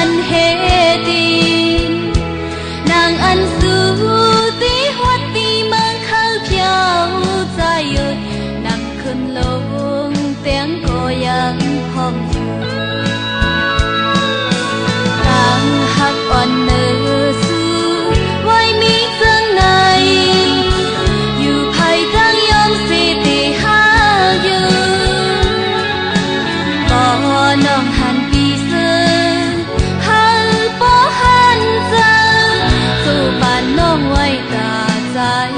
anh hê tin nàng anh du tí hoa tí mang khao chào dài ơi nàng khơn lông tiếng cô yang hong du nàng hắc oan nơ su quay mi dương này dù phải đang yom si tì ha yu có nong hàn pi ngoài ta dài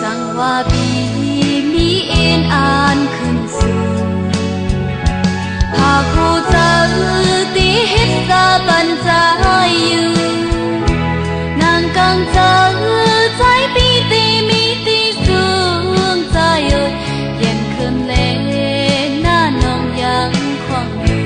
sang hoa bi mi yên an khẩn sương hà khu cha tí hết ra bàn dài nàng càng cha trái bi tì mi tì sương dài ơi yên khẩn lệ na nong yang khoang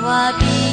hoa bi